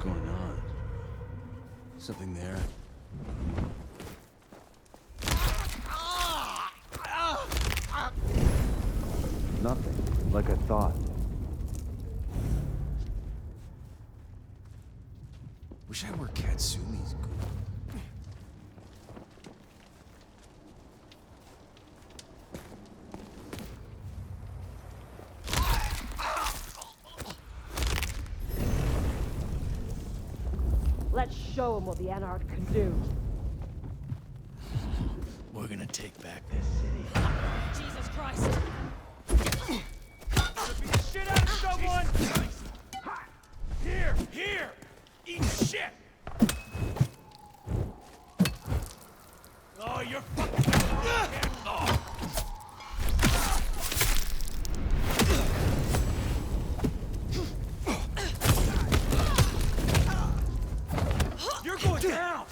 going on? Something there? Nothing, like I thought. Wish I were Katsumi's ghoul. Let's show him what the Anarch can do. We're gonna take back this city. Jesus Christ! Gonna beat the shit out of someone! Here! Here! Eat shit! Oh, you're fucking... Oh. You're going down!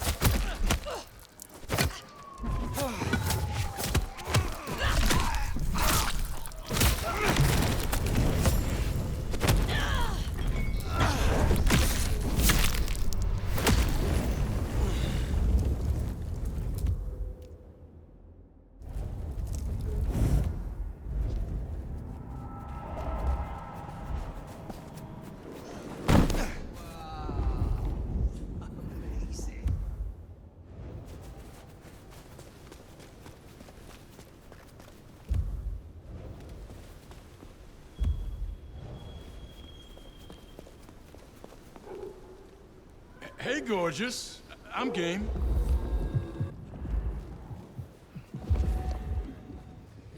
Hey, gorgeous. I'm game.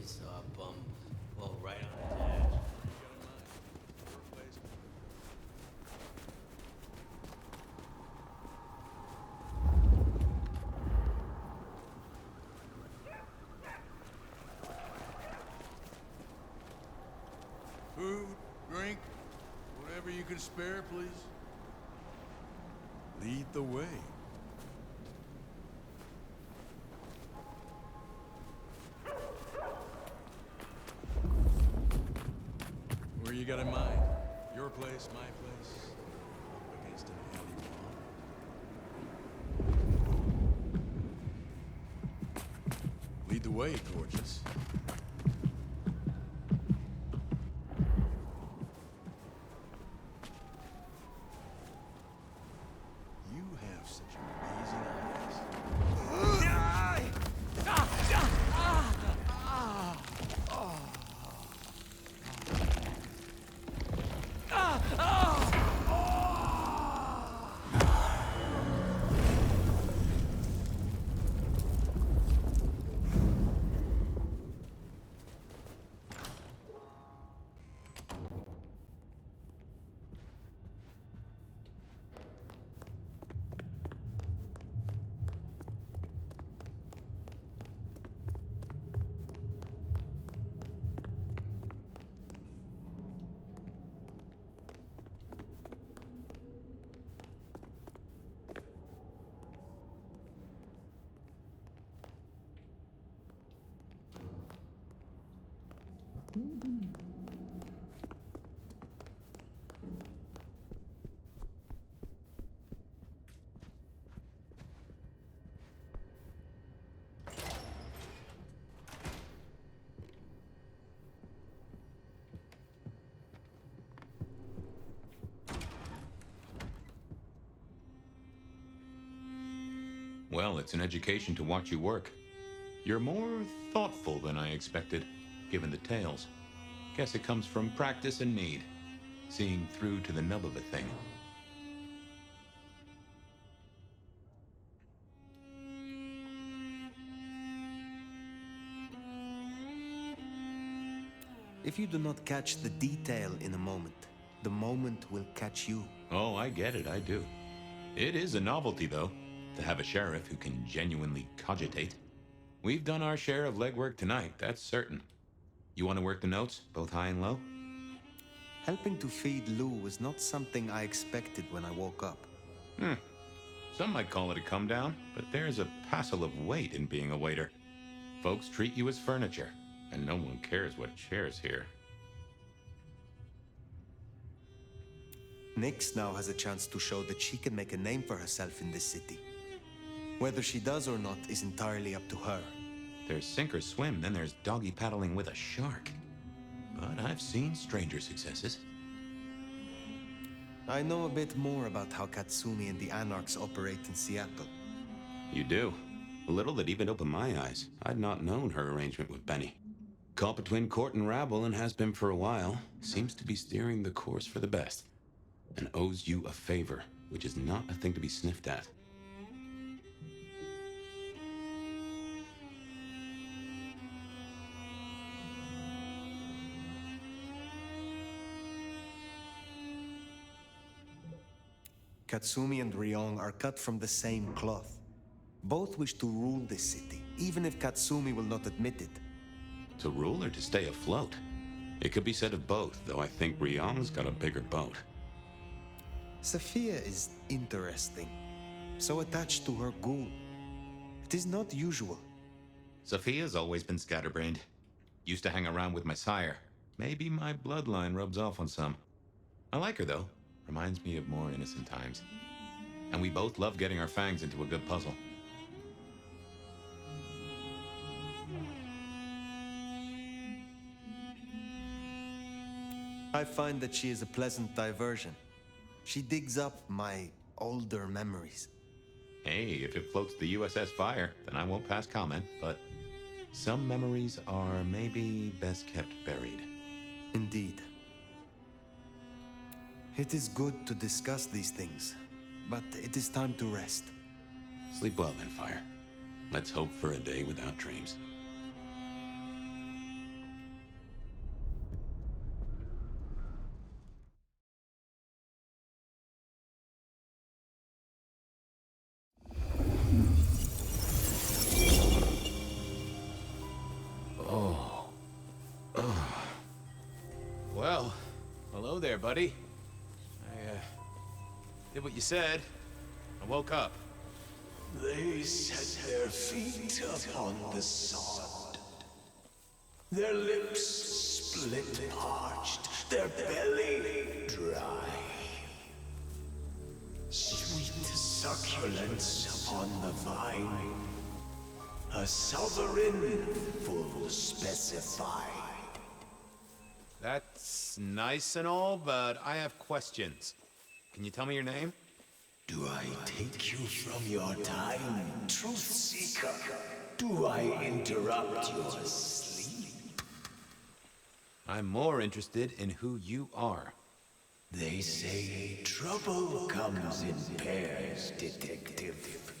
It's a bum. Well, right on his edge. Food, drink, whatever you can spare, please. Lead the way. Where you got in mind? Your place, my place? Up against an alley wall? Lead the way, gorgeous. You have such amazing eyes. Well, it's an education to watch you work. You're more thoughtful than I expected, given the tales. Guess it comes from practice and need, seeing through to the nub of a thing. If you do not catch the detail in a moment, the moment will catch you. Oh, I get it, I do. It is a novelty, though, to have a sheriff who can genuinely cogitate. We've done our share of legwork tonight, that's certain. You want to work the notes, both high and low? Helping to feed Lou was not something I expected when I woke up. Some might call it a come down, but there's a passel of weight in being a waiter. Folks treat you as furniture, and no one cares what shares here. Nyx now has a chance to show that she can make a name for herself in this city. Whether she does or not is entirely up to her. There's sink or swim, then there's doggy paddling with a shark. But I've seen stranger successes. I know a bit more about how Katsumi and the Anarchs operate in Seattle. You do? A little that even opened my eyes. I'd not known her arrangement with Benny. Caught between court and rabble and has been for a while. Seems to be steering the course for the best. And owes you a favor, which is not a thing to be sniffed at. Katsumi and Ryong are cut from the same cloth. Both wish to rule this city, even if Katsumi will not admit it. To rule or to stay afloat? It could be said of both, though I think Ryong's got a bigger boat. Sophia is interesting, so attached to her ghoul. It is not usual. Sophia's always been scatterbrained. Used to hang around with my sire. Maybe my bloodline rubs off on some. I like her, though. Reminds me of more innocent times. And we both love getting our fangs into a good puzzle. I find that she is a pleasant diversion. She digs up my older memories. Hey, if it floats the USS Fire, then I won't pass comment, but some memories are maybe best kept buried. Indeed. It is good to discuss these things, but it is time to rest. Sleep well then, Fire. Let's hope for a day without dreams. Well, hello there, buddy. I did what you said. I woke up. They set their feet upon the sod. Their lips split parched, their belly dry. Sweet succulence upon the vine. A sovereign full specified. That's nice and all, but I have questions. Can you tell me your name? Do I take you from your time, truth seeker? Do I interrupt your sleep? I'm more interested in who you are. They say trouble comes in pairs, detective.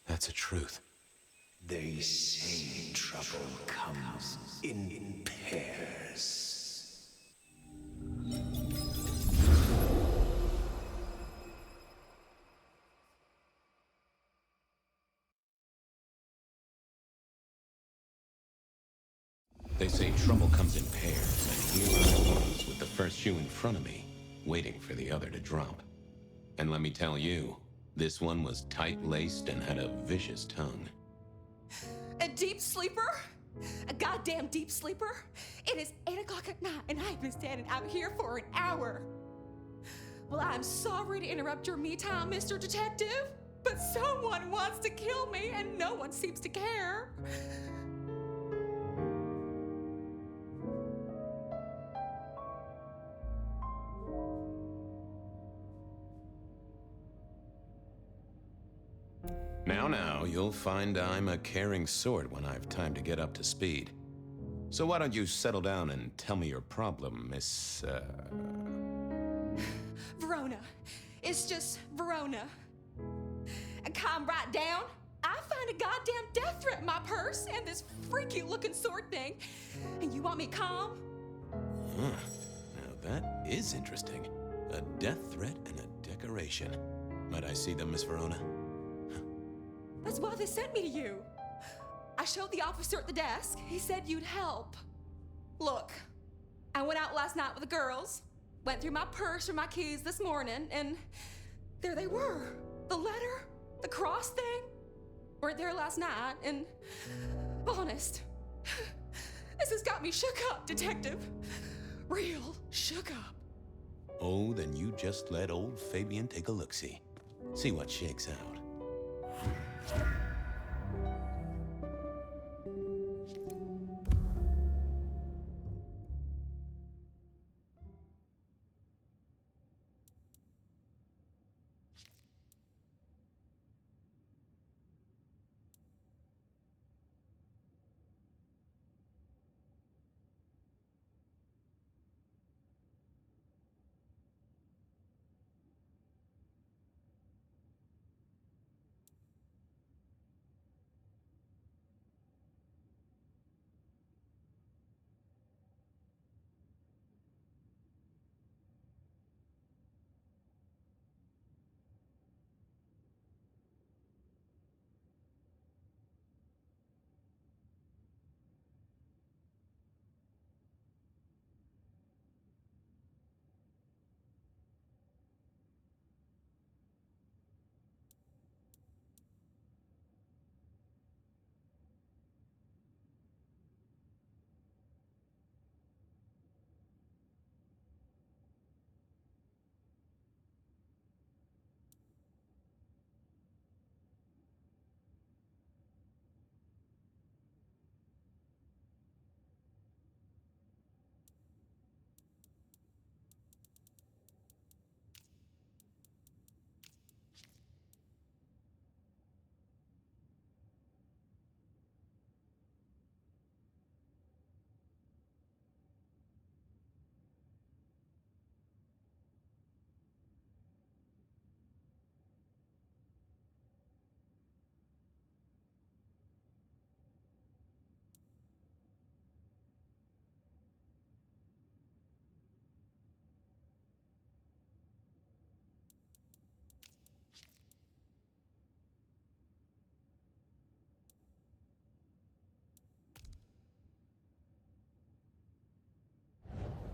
That's a truth. They say trouble comes in pairs. They say trouble comes in pairs, and here I was with the first shoe in front of me, waiting for the other to drop. And let me tell you, this one was tight-laced and had a vicious tongue. A deep sleeper? A goddamn deep sleeper? It is 8 o'clock at night and I've been standing out here for an hour. Well, I'm sorry to interrupt your me time, Mr. Detective, but someone wants to kill me and no one seems to care. Now, you'll find I'm a caring sort when I've time to get up to speed. So why don't you settle down and tell me your problem, Miss, Verona. It's just Verona. And calm right down. I find a goddamn death threat in my purse and this freaky looking sword thing. And you want me calm? Huh. Now that is interesting. A death threat and a decoration. Might I see them, Miss Verona? That's why they sent me to you. I showed the officer at the desk. He said you'd help. Look, I went out last night with the girls, went through my purse for my keys this morning, and there they were. The letter, the cross thing, were there last night, and honest, this has got me shook up, Detective. Real shook up. Oh, then you just let old Fabian take a look-see. See what shakes out.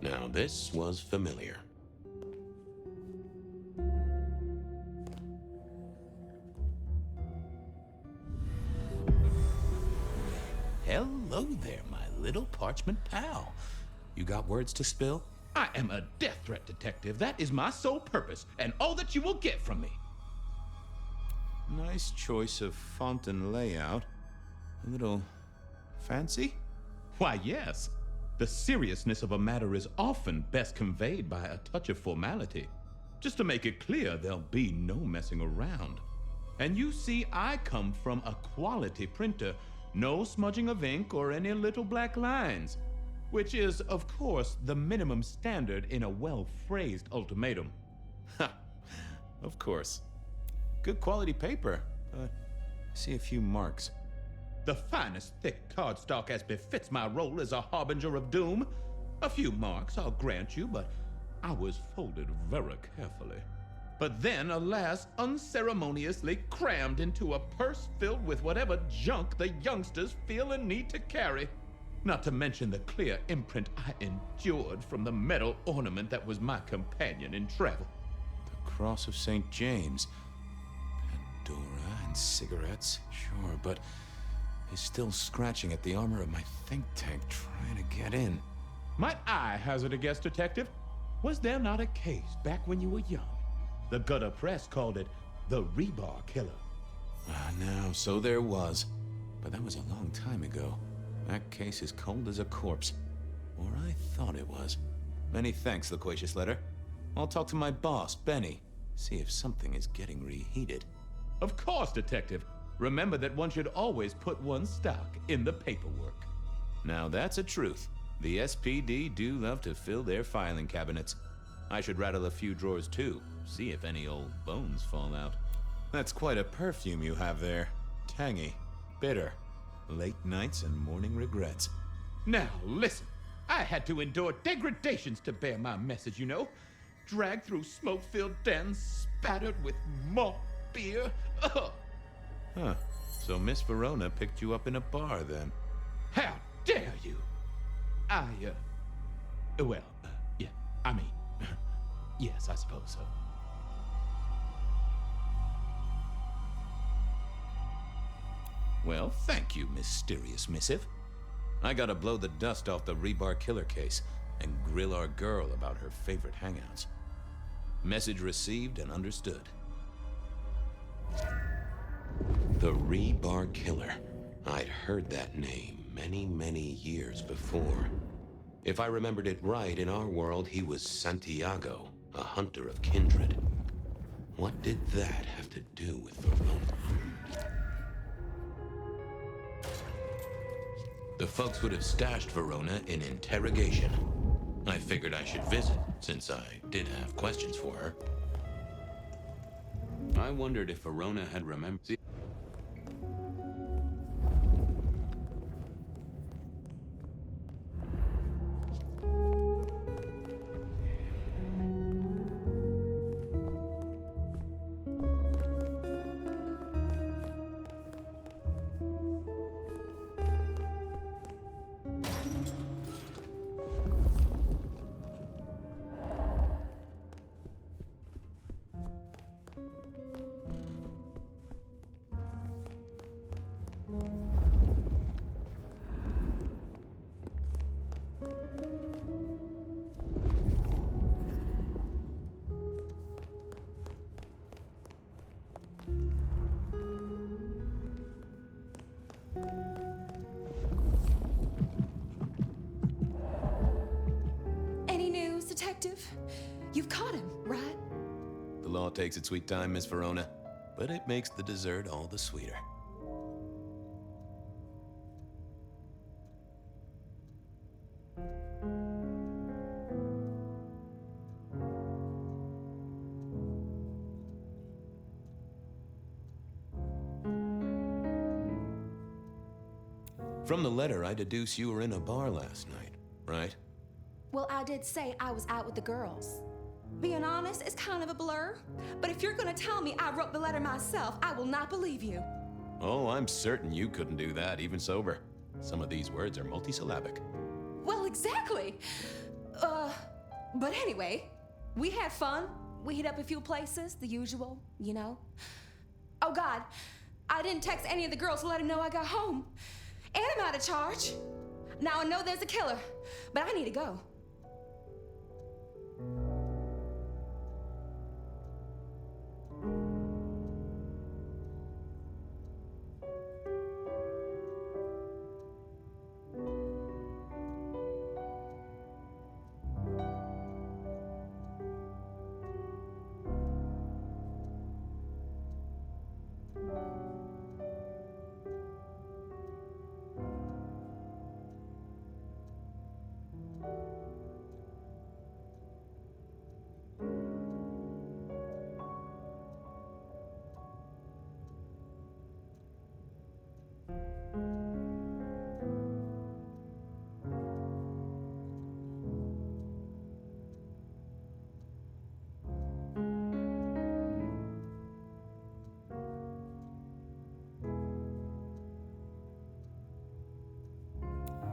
Now this was familiar. Hello there, my little parchment pal. You got words to spill? I am a death threat detective. That is my sole purpose, and all that you will get from me. Nice choice of font and layout. A little fancy? Why, yes. The seriousness of a matter is often best conveyed by a touch of formality. Just to make it clear, there'll be no messing around. And you see, I come from a quality printer. No smudging of ink or any little black lines. Which is, of course, the minimum standard in a well-phrased ultimatum. Ha! Of course. Good quality paper, but I see a few marks. The finest thick cardstock as befits my role as a harbinger of doom. A few marks, I'll grant you, but I was folded very carefully. But then, alas, unceremoniously crammed into a purse filled with whatever junk the youngsters feel a need to carry. Not to mention the clear imprint I endured from the metal ornament that was my companion in travel. The Cross of St. James. Pandora and cigarettes, sure, but he's still scratching at the armor of my think tank trying to get in. Might I hazard a guess, detective? Was there not a case back when you were young? The gutter press called it the rebar killer. No, so there was. But that was a long time ago. That case is cold as a corpse. Or I thought it was. Many thanks, Loquacious Letter. I'll talk to my boss, Benny. See if something is getting reheated. Of course, detective. Remember that one should always put one's stock in the paperwork. Now that's a truth. The SPD do love to fill their filing cabinets. I should rattle a few drawers too, see if any old bones fall out. That's quite a perfume you have there. Tangy, bitter, late nights and morning regrets. Now listen, I had to endure degradations to bear my message, you know. Dragged through smoke-filled dens, spattered with malt beer. Ugh. Huh, so Miss Verona picked you up in a bar then? How dare you? Yeah, I mean, yes, I suppose so. Well, thank you, mysterious missive. I gotta blow the dust off the rebar killer case and grill our girl about her favorite hangouts. Message received and understood. The Rebar Killer. I'd heard that name many, many years before. If I remembered it right, in our world, he was Santiago, a hunter of kindred. What did that have to do with Verona? The folks would have stashed Verona in interrogation. I figured I should visit, since I did have questions for her. I wondered if Verona had remembered... Any news, Detective? You've caught him, right? The law takes its sweet time, Miss Verona, but it makes the dessert all the sweeter. From the letter, I deduce you were in a bar last night, right? Well, I did say I was out with the girls. Being honest, it's kind of a blur. But if you're gonna tell me I wrote the letter myself, I will not believe you. Oh, I'm certain you couldn't do that, even sober. Some of these words are multisyllabic. Well, exactly. But anyway, we had fun. We hit up a few places, the usual, you know. Oh God, I didn't text any of the girls to let them know I got home. And I'm out of charge. Now I know there's a killer, but I need to go.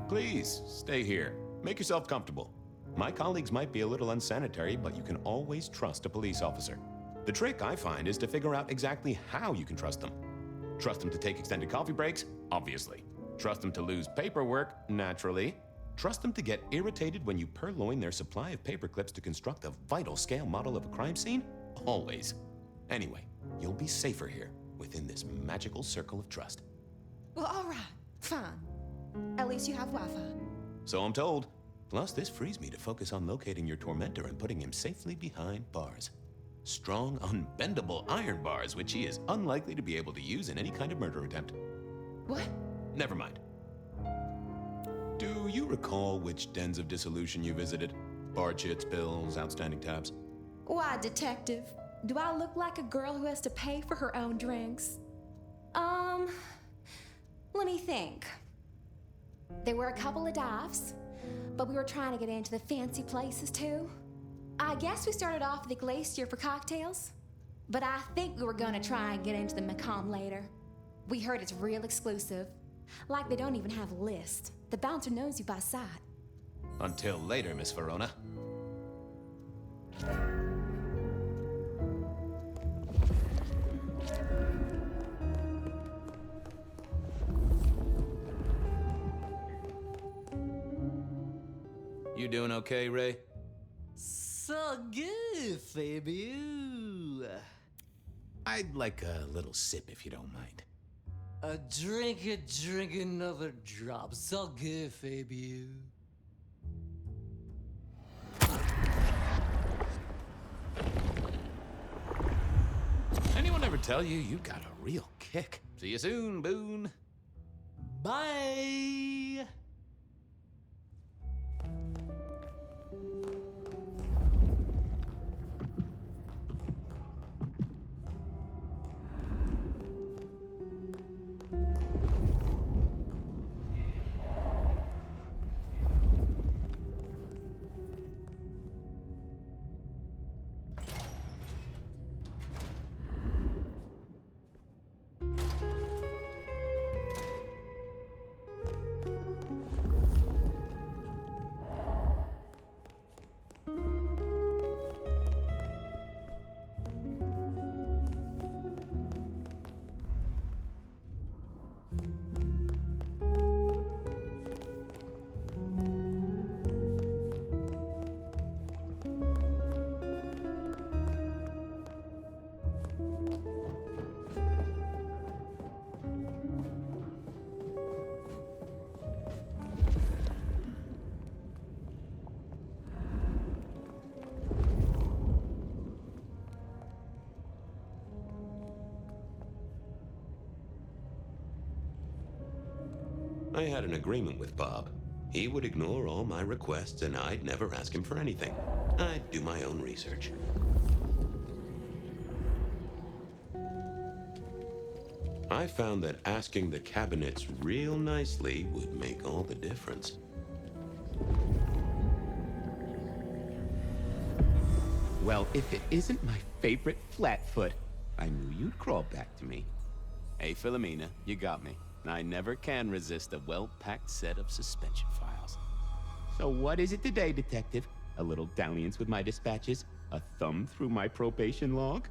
Please, stay here. Make yourself comfortable. My colleagues might be a little unsanitary, but you can always trust a police officer. The trick, I find, is to figure out exactly how you can trust them. Trust them to take extended coffee breaks? Obviously. Trust them to lose paperwork? Naturally. Trust them to get irritated when you purloin their supply of paper clips to construct a vital scale model of a crime scene? Always. Anyway, you'll be safer here, within this magical circle of trust. Well, all right, fine. At least you have Wi-Fi. So I'm told. Plus, this frees me to focus on locating your tormentor and putting him safely behind bars. Strong, unbendable iron bars, which he is unlikely to be able to use in any kind of murder attempt. What? Never mind. Do you recall which dens of dissolution you visited? Bar chits, bills, outstanding tabs? Why, Detective? Do I look like a girl who has to pay for her own drinks? Let me think. There were a couple of dives, but we were trying to get into the fancy places too. I guess we started off at the Glacier for cocktails, but I think we were gonna try and get into the Macomb later. We heard it's real exclusive. Like they don't even have a list. The bouncer knows you by sight. Until later, Miss Verona. You doing okay, Ray? So good. Fabiu. I'd like a little sip if you don't mind. Drink another drop. So good, Fabiu. Anyone ever tell you you got a real kick? See you soon, Boone. Bye. I had an agreement with Bob. He would ignore all my requests and I'd never ask him for anything. I'd do my own research. I found that asking the cabinets real nicely would make all the difference. Well, if it isn't my favorite Flatfoot, I knew you'd crawl back to me. Hey, Philomena, you got me. I never can resist a well-packed set of suspension files. So what is it today, Detective? A little dalliance with my dispatches? A thumb through my probation log?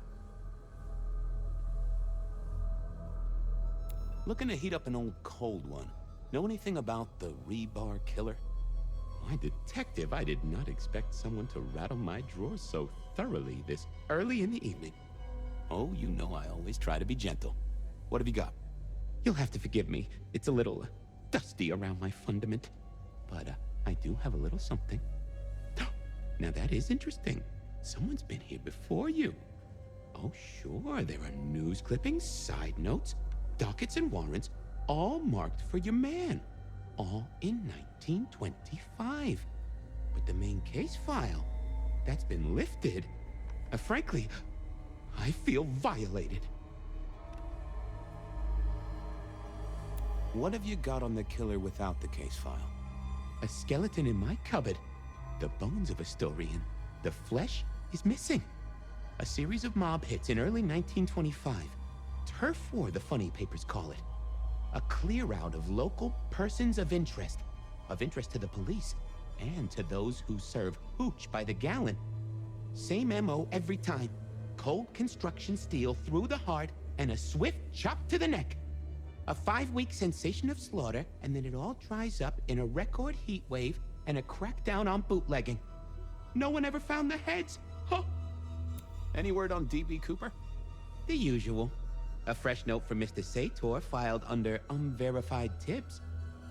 Looking to heat up an old cold one. Know anything about the rebar killer? Why, Detective, I did not expect someone to rattle my drawers so thoroughly this early in the evening. Oh, you know I always try to be gentle. What have you got? You'll have to forgive me. It's a little dusty around my fundament. But I do have a little something. Now that is interesting. Someone's been here before you. Oh, sure, there are news clippings, side notes, dockets and warrants, all marked for your man. All in 1925. But the main case file, that's been lifted. Frankly, I feel violated. What have you got on the killer without the case file? A skeleton in my cupboard. The bones of a Storian. The flesh is missing. A series of mob hits in early 1925. Turf war, the funny papers call it. A clear out of local persons of interest to the police, and to those who serve hooch by the gallon. Same MO every time. Cold construction steel through the heart and a swift chop to the neck. A 5-week sensation of slaughter, and then it all dries up in a record heat wave and a crackdown on bootlegging. No one ever found the heads. Huh. Any word on D.B. Cooper? The usual. A fresh note from Mr. Sator filed under unverified tips.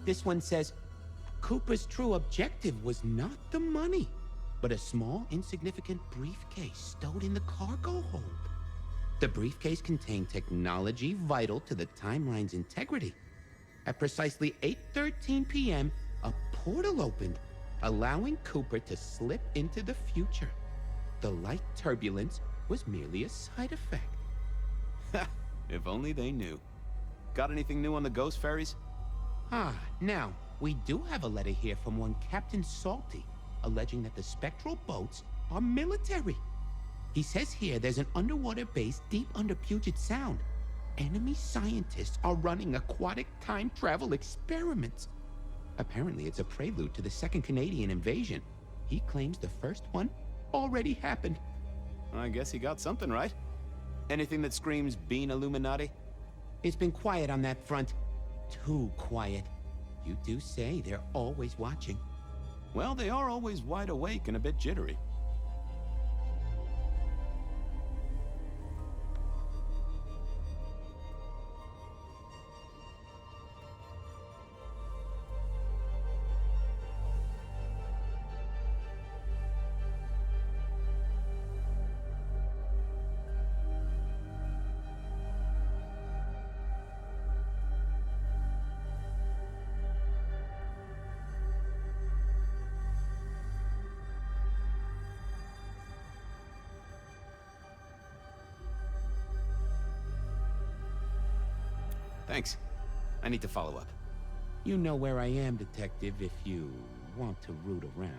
This one says, Cooper's true objective was not the money, but a small, insignificant briefcase stowed in the cargo hold. The briefcase contained technology vital to the timeline's integrity. At precisely 8:13 p.m., a portal opened, allowing Cooper to slip into the future. The light turbulence was merely a side effect. Ha! If only they knew. Got anything new on the ghost ferries? Now, we do have a letter here from one Captain Salty, alleging that the spectral boats are military. He says here there's an underwater base deep under Puget Sound. Enemy scientists are running aquatic time travel experiments. Apparently it's a prelude to the second Canadian invasion. He claims the first one already happened. I guess he got something right. Anything that screams Bean Illuminati? It's been quiet on that front. Too quiet. You do say they're always watching. Well, they are always wide awake and a bit jittery. Thanks. I need to follow up. You know where I am, Detective, if you want to root around.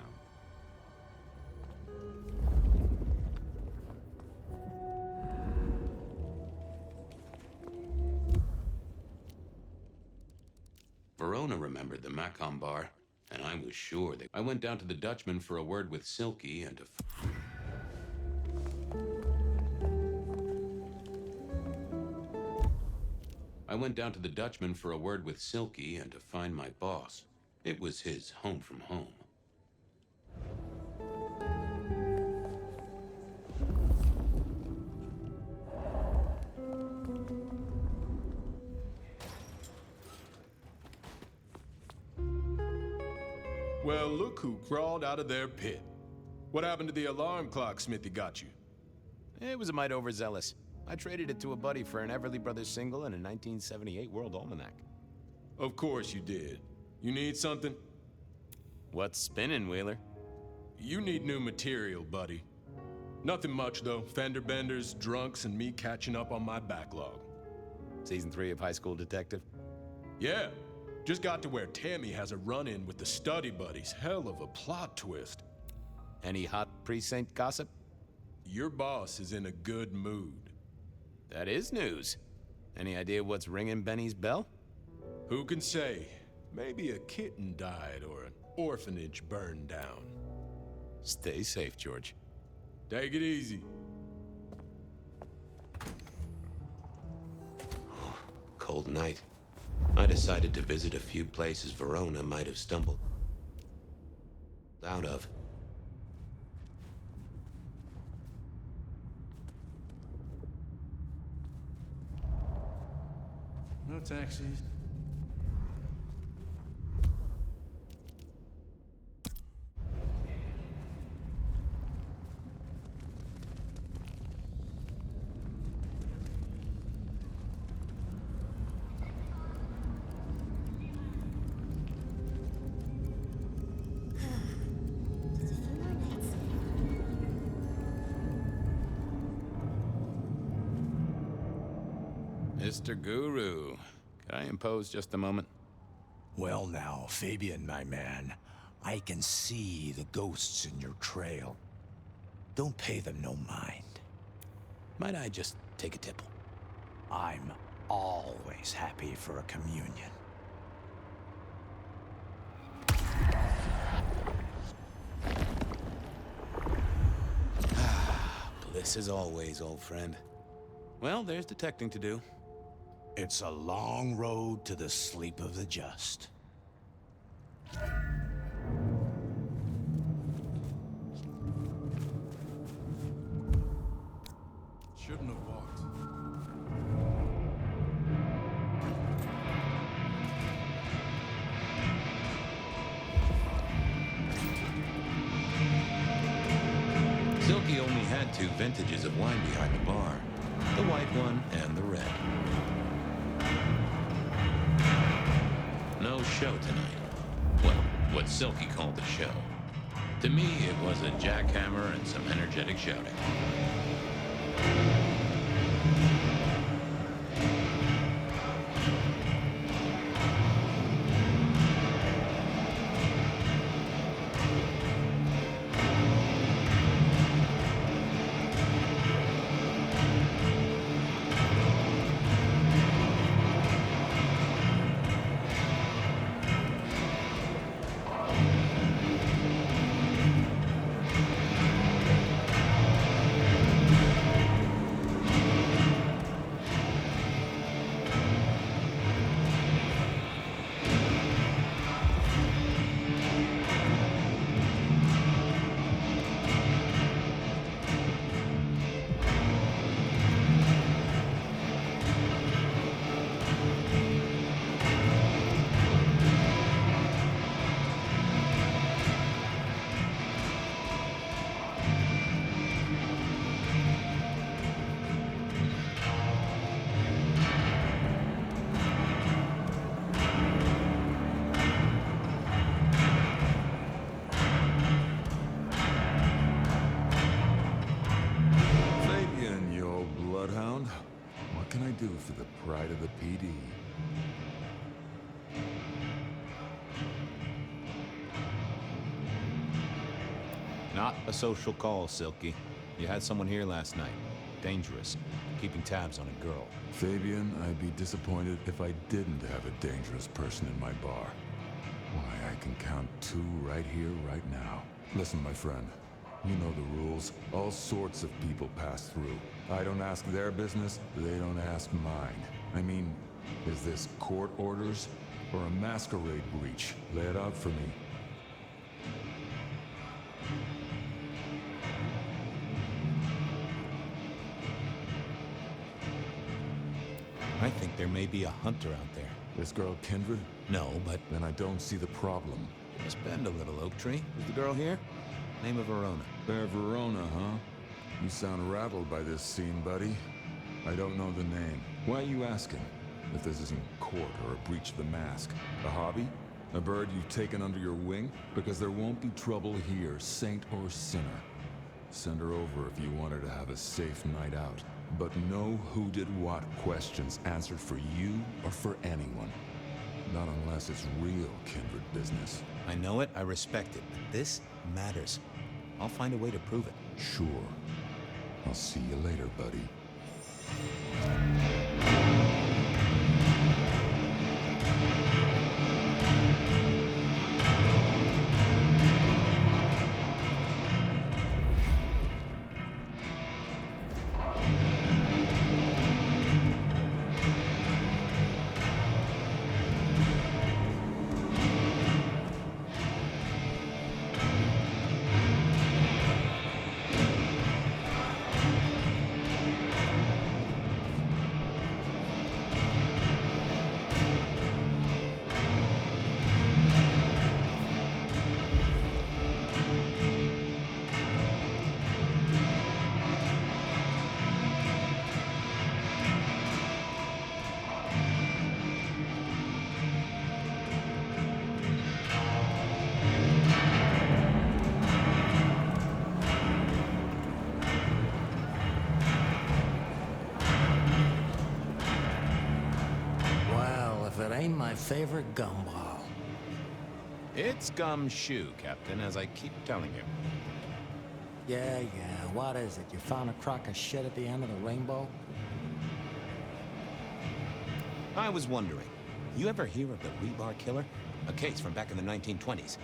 Verona remembered the Macom bar, and I was sure that I went down to the Dutchman for a word with Silky and to find my boss. It was his home from home. Well, look who crawled out of their pit. What happened to the alarm clock Smithy got you? It was a mite overzealous. I traded it to a buddy for an Everly Brothers single and a 1978 World Almanac. Of course you did. You need something? What's spinning, Wheeler? You need new material, buddy. Nothing much, though. Fender benders, drunks, and me catching up on my backlog. Season 3 of High School Detective? Yeah. Just got to where Tammy has a run-in with the study buddies. Hell of a plot twist. Any hot precinct gossip? Your boss is in a good mood. That is news. Any idea what's ringing Benny's bell? Who can say? Maybe a kitten died or an orphanage burned down. Stay safe, George. Take it easy. Cold night. I decided to visit a few places Verona might have stumbled out of. No taxis. Mr. Guru, can I impose just a moment? Well now, Fabian, my man, I can see the ghosts in your trail. Don't pay them no mind. Might I just take a tipple? I'm always happy for a communion. Bliss as always, old friend. Well, there's detecting to do. It's a long road to the sleep of the just. Shouldn't have walked. Silky only had 2 vintages of wine behind the bar. The white one and the red. No show tonight. Well, what Silky called the show. To me, it was a jackhammer and some energetic shouting. What can I do for the pride of the PD? Not a social call, Silky. You had someone here last night. Dangerous. Keeping tabs on a girl. Fabian, I'd be disappointed if I didn't have a dangerous person in my bar. Why, I can count 2 right here, right now. Listen, my friend. You know the rules. All sorts of people pass through. I don't ask their business, they don't ask mine. I mean, is this court orders or a masquerade breach? Lay it out for me. I think there may be a hunter out there. This girl Kindred? No, but... Then I don't see the problem. Just bend a little, Oak Tree. Is the girl here? Name of Verona. Fair Verona, huh? You sound rattled by this scene, buddy. I don't know the name. Why are you asking? If this isn't court or a breach of the mask. A hobby? A bird you've taken under your wing? Because there won't be trouble here, saint or sinner. Send her over if you want her to have a safe night out. But no who did what questions answered for you or for anyone. Not unless it's real kindred business. I know it, I respect it, but this matters. I'll find a way to prove it. Sure. I'll see you later, buddy. Ain't my favorite gumball. It's gumshoe, Captain, as I keep telling you. Yeah, what is it? You found a crock of shit at the end of the rainbow? I was wondering, you ever hear of the rebar killer? A case from back in the 1920s.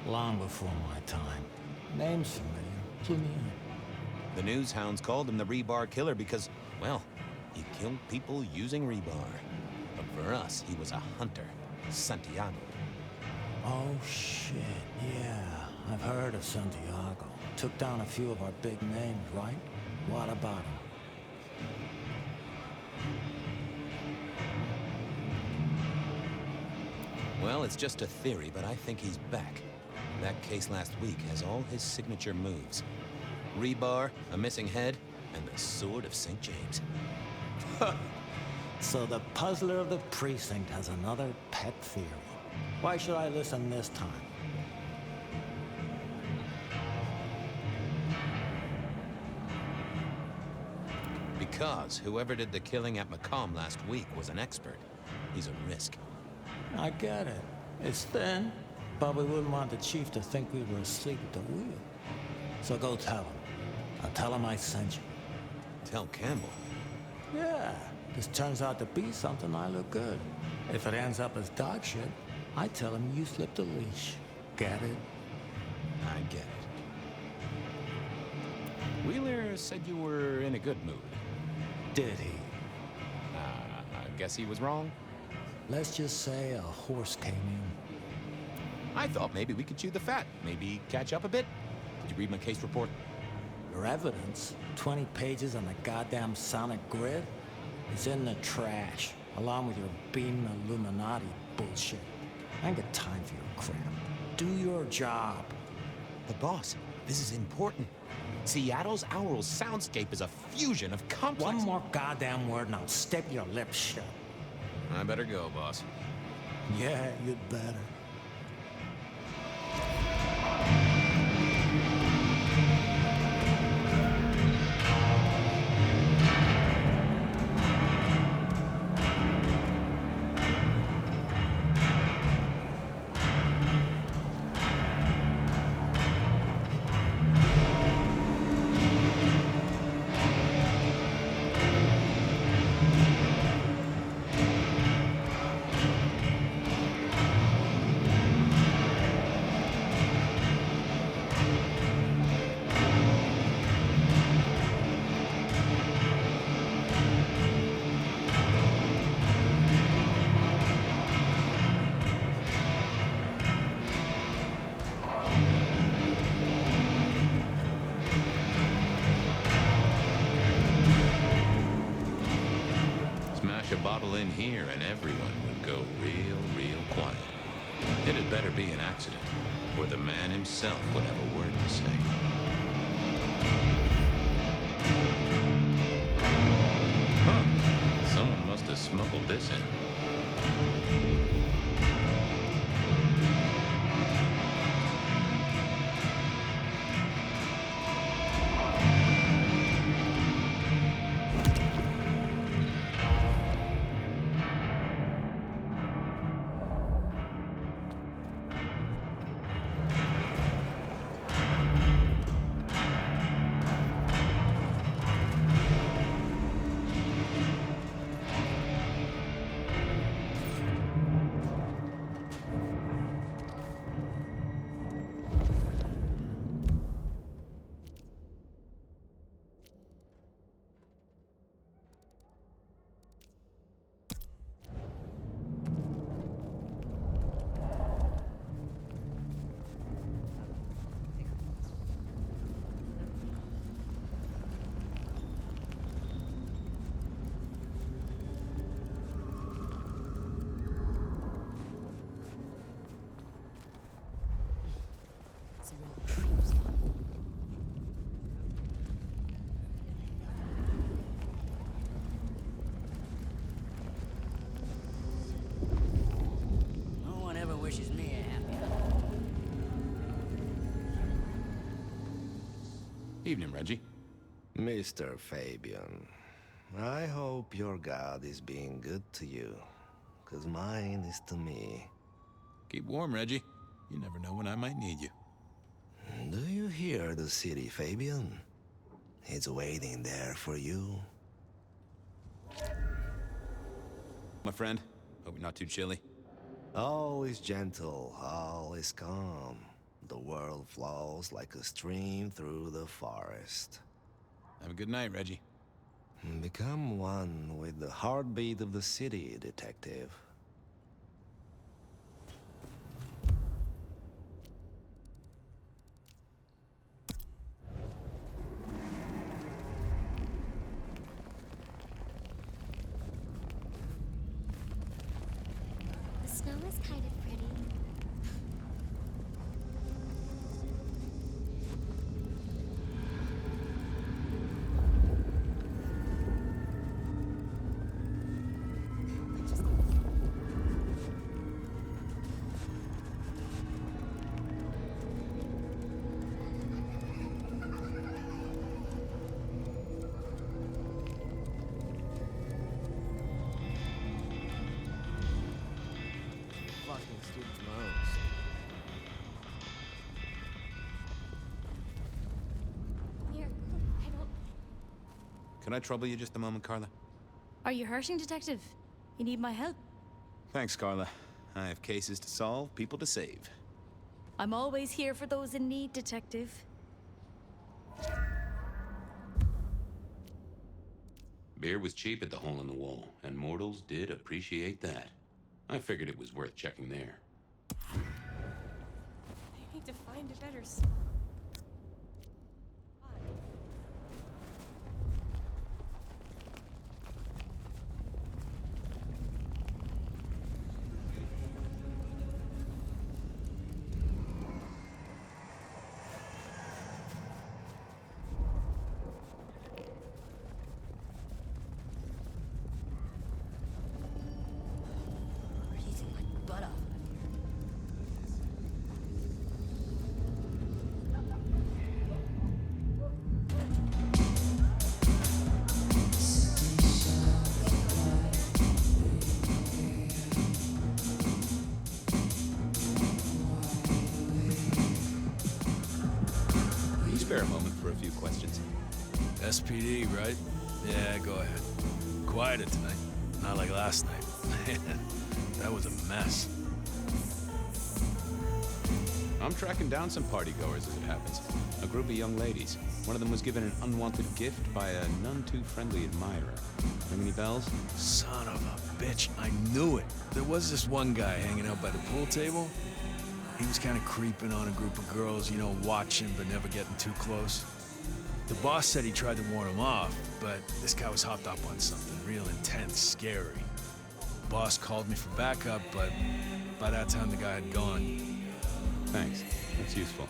Long before my time. Name's familiar. Clue me in. The news hounds called him the rebar killer because, well, he killed people using rebar. But for us, he was a hunter. Santiago. Oh, shit, yeah. I've heard of Santiago. Took down a few of our big names, right? What about him? Well, it's just a theory, but I think he's back. That case last week has all his signature moves. Rebar, a missing head, and the Sword of St. James. So the puzzler of the precinct has another pet theory. Why should I listen this time? Because whoever did the killing at Macomb last week was an expert. He's a risk. I get it. It's thin, but we wouldn't want the chief to think we were asleep at the wheel. So go tell him. I'll tell him I sent you. Tell Campbell? Yeah. This turns out to be something, I look good. If it ends up as dog shit, I tell him you slipped a leash. Get it? I get it. Wheeler said you were in a good mood. Did he? I guess he was wrong. Let's just say a horse came in. I thought maybe we could chew the fat. Maybe catch up a bit. Did you read my case report? Your evidence? 20 pages on the goddamn sonic grid? It's in the trash, along with your beam Illuminati bullshit. I ain't got time for your crap. Do your job. But boss, this is important. Seattle's aural soundscape is a fusion of complex... One more goddamn word and I'll step your lips shut. I better go, boss. Yeah, you'd better. bottle in here and everyone would go real quiet. It had better be an accident, or the man himself would have a word to say. Huh. Someone must have smuggled this in. No one ever wishes me a happy. Evening, Reggie. Mr. Fabian, I hope your God is being good to you, 'cause mine is to me. Keep warm, Reggie. You never know when I might need you. Do you hear the city, Fabian? It's waiting there for you. My friend, hope you're not too chilly. All is gentle, all is calm. The world flows like a stream through the forest. Have a good night, Reggie. Become one with the heartbeat of the city, detective. The snow is kind of pretty. Fucking stupid loans. Here, I don't... Can I trouble you just a moment, Carla? Are you hurting, Detective? You need my help? Thanks, Carla. I have cases to solve, people to save. I'm always here for those in need, Detective. Beer was cheap at the Hole in the Wall, and mortals did appreciate that. I figured it was worth checking there. I need to find a better spot. Freezing my butt off. Can you spare a moment for a few questions? SPD, right? Yeah, go ahead. Quieter tonight. Not like last night. That was a mess. I'm tracking down some partygoers as it happens. A group of young ladies. One of them was given an unwanted gift by a none too friendly admirer. Ring any bells? Son of a bitch, I knew it. There was this one guy hanging out by the pool table. He was kind of creeping on a group of girls, you know, watching but never getting too close. The boss said he tried to warn him off, but this guy was hopped up on something real intense, scary. boss called me for backup, but by that time the guy had gone. Thanks. That's useful.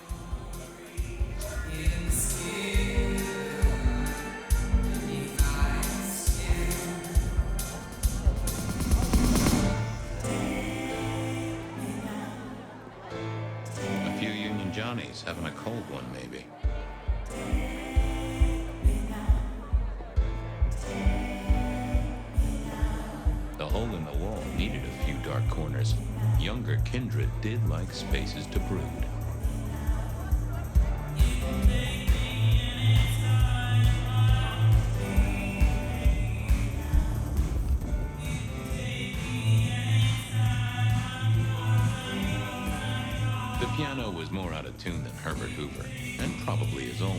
A few Union Johnnies having a cold one, maybe. The hole in the wall needed a few dark corners. Younger kindred did like spaces to brood. The piano was more out of tune than Herbert Hoover, and probably as old.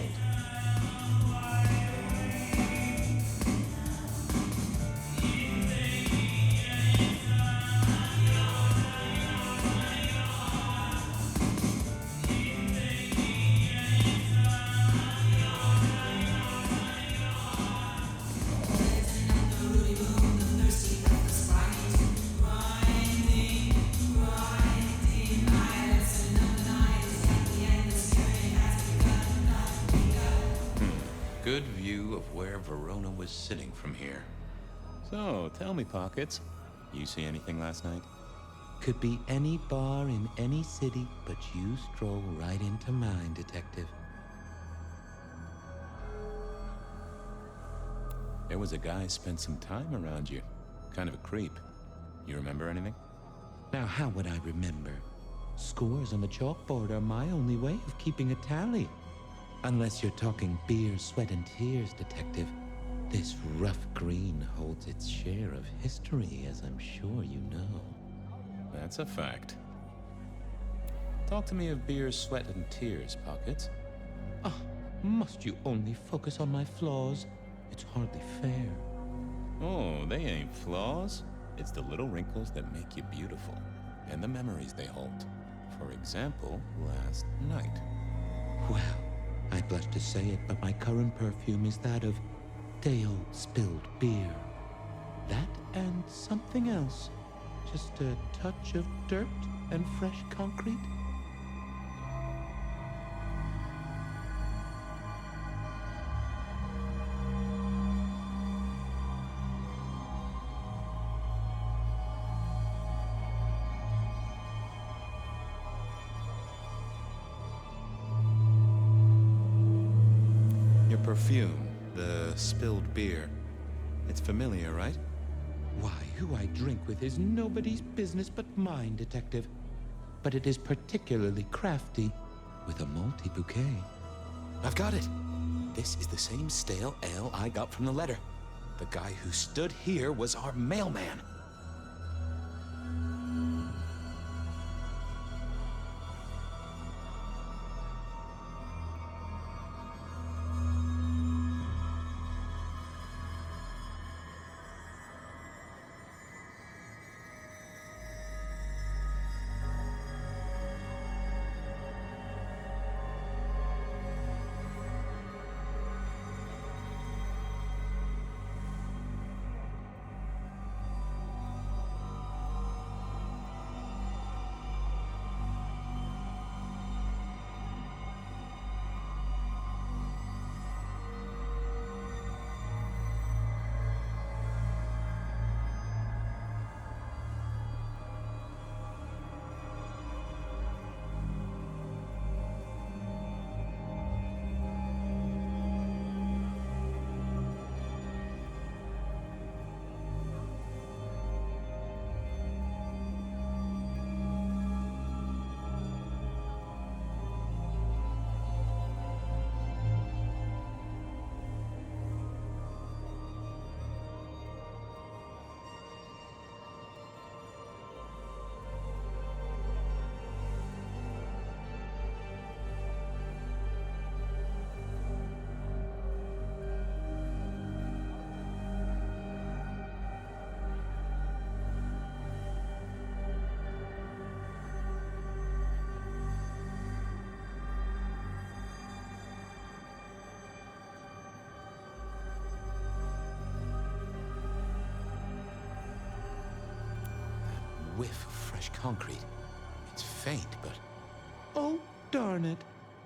Good view of where Verona was sitting from here. So, tell me, Pockets, you see anything last night? Could be any bar in any city, but you stroll right into mine, Detective. There was a guy spent some time around you. Kind of a creep. You remember anything? Now, how would I remember? Scores on the chalkboard are my only way of keeping a tally. Unless you're talking beer, sweat, and tears, Detective. This rough green holds its share of history, as I'm sure you know. That's a fact. Talk to me of beer, sweat, and tears, Pockets. Ah, must you only focus on my flaws? It's hardly fair. Oh, they ain't flaws. It's the little wrinkles that make you beautiful, and the memories they hold. For example, last night. Well, I blush to say it, but my current perfume is that of day-old spilled beer. That and something else. Just a touch of dirt and fresh concrete. Perfume, the spilled beer. It's familiar, right? Why, who I drink with is nobody's business but mine, Detective. But it is particularly crafty, with a malty bouquet. I've got it. This is the same stale ale I got from the letter. The guy who stood here was our mailman. whiff of fresh concrete. It's faint, but Oh, darn it.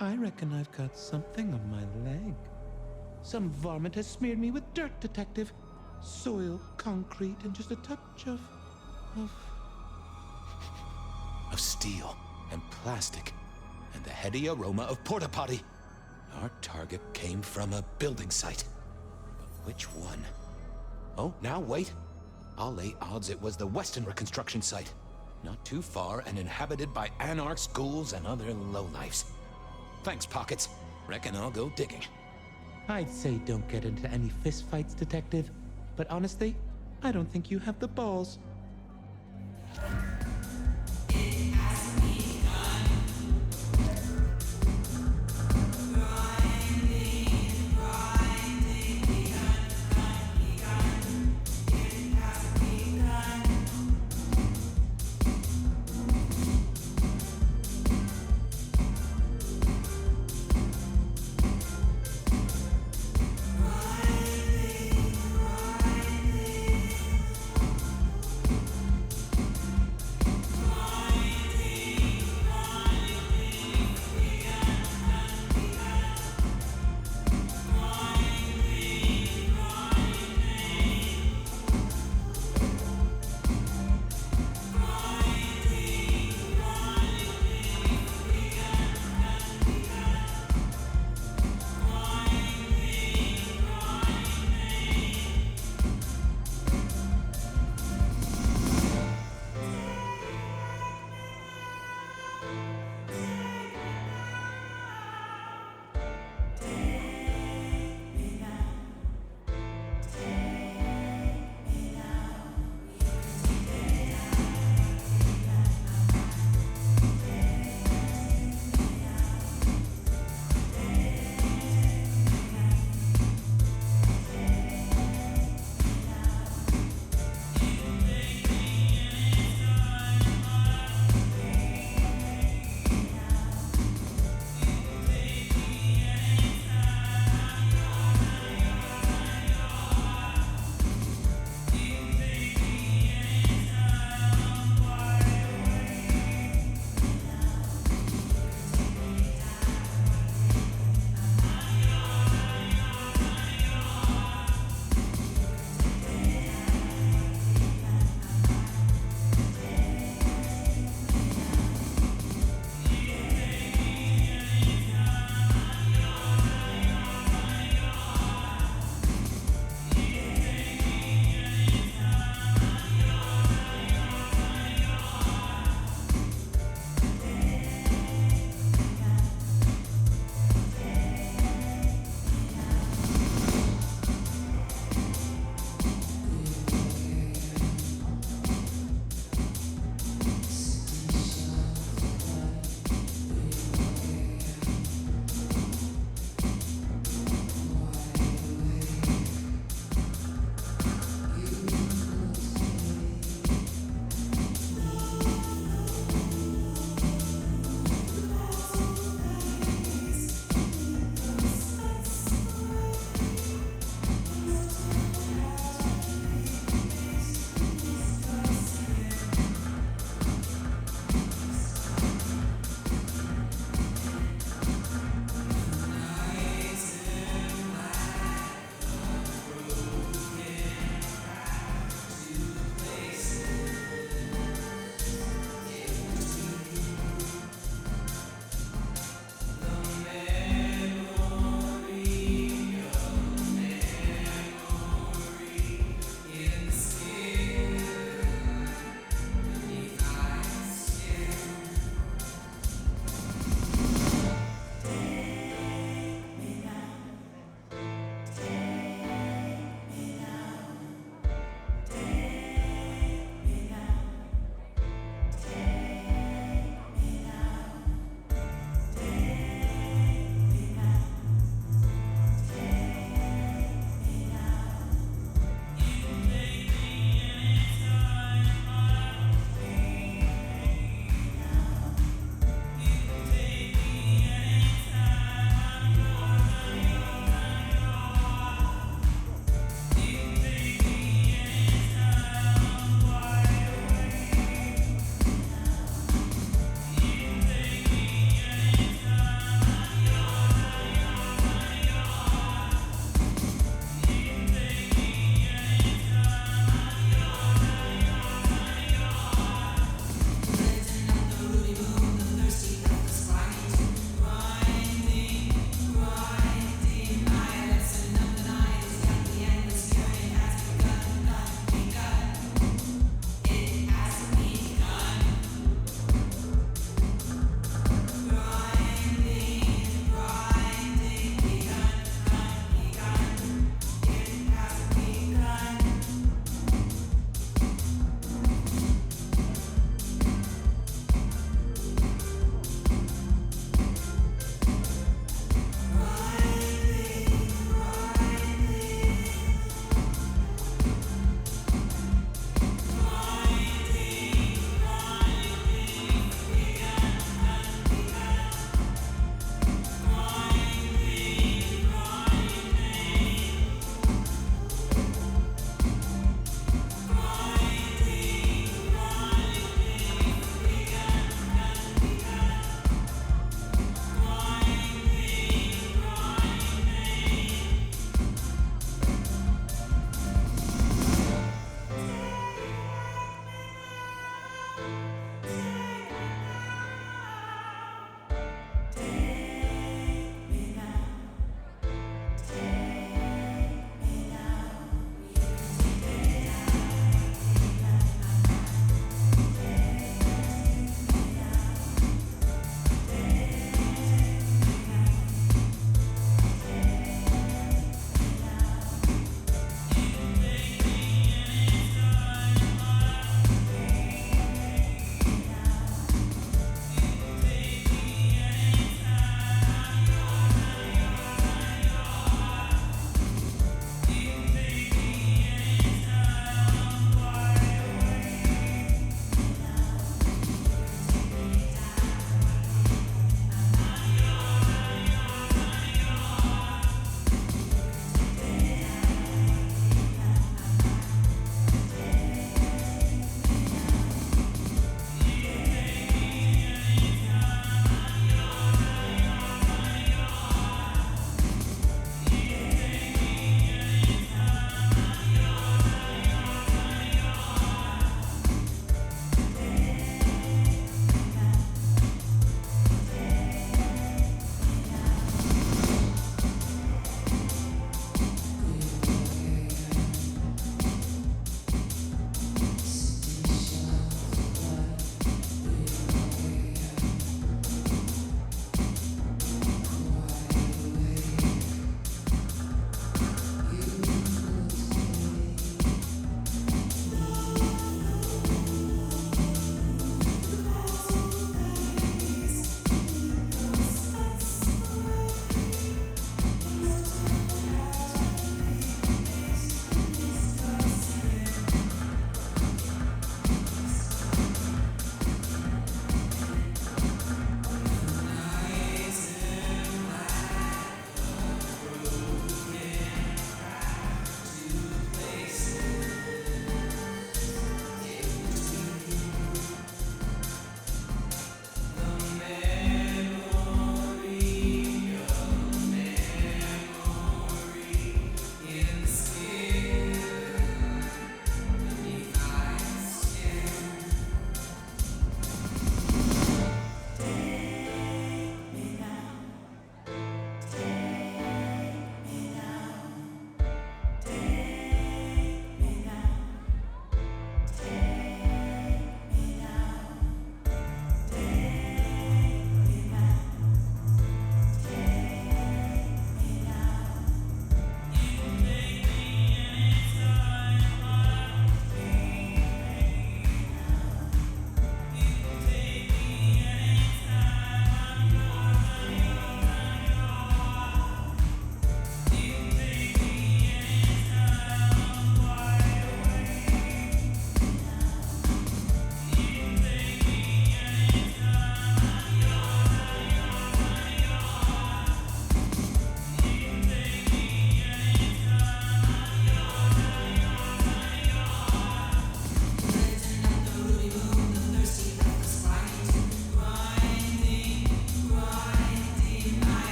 I reckon I've got something on my leg. Some varmint has smeared me with dirt, Detective. Soil, concrete, and just a touch of steel and plastic and the heady aroma of porta potty. Our target came from a building site. But which one? Oh, now wait. I'll lay odds it was the Weston reconstruction site. Not too far and inhabited by anarchs, ghouls, and other lowlifes. Thanks, Pockets. Reckon I'll go digging. I'd say don't get into any fistfights, Detective. But honestly, I don't think you have the balls.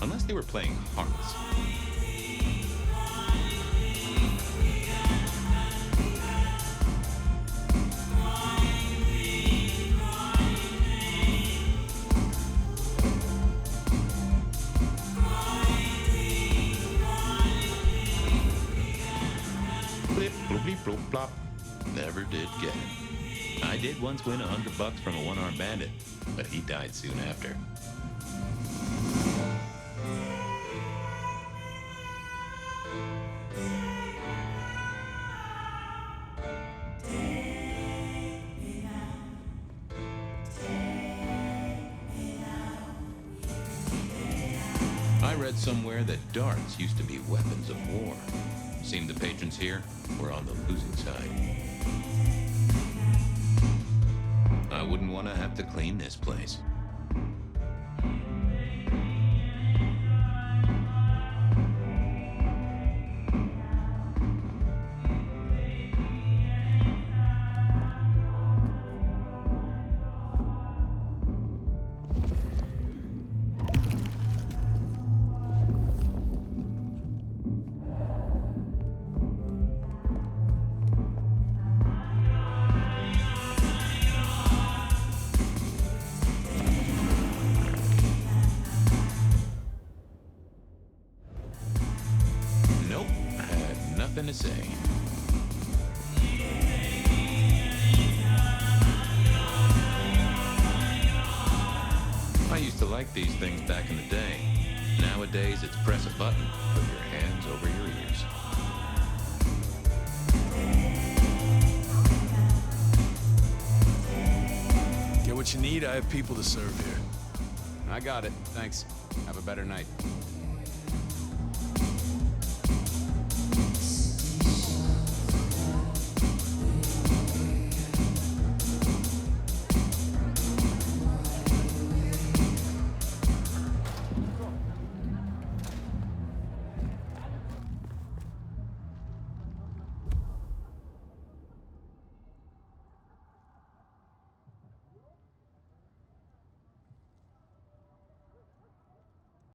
Unless they were playing hearts. Blip, bloopy, bloop, plop. Never did get it. I did once win $100 from a one-armed bandit, but he died soon after. I read somewhere that darts used to be weapons of war. Seemed the patrons here were on the losing side. I wouldn't want to have to clean this place. Nope, I had nothing to say. I used to like these things back in the day. Nowadays, it's press a button, put your hands over your ears. Get what you need, I have people to serve here. I got it. Thanks. Have a better night.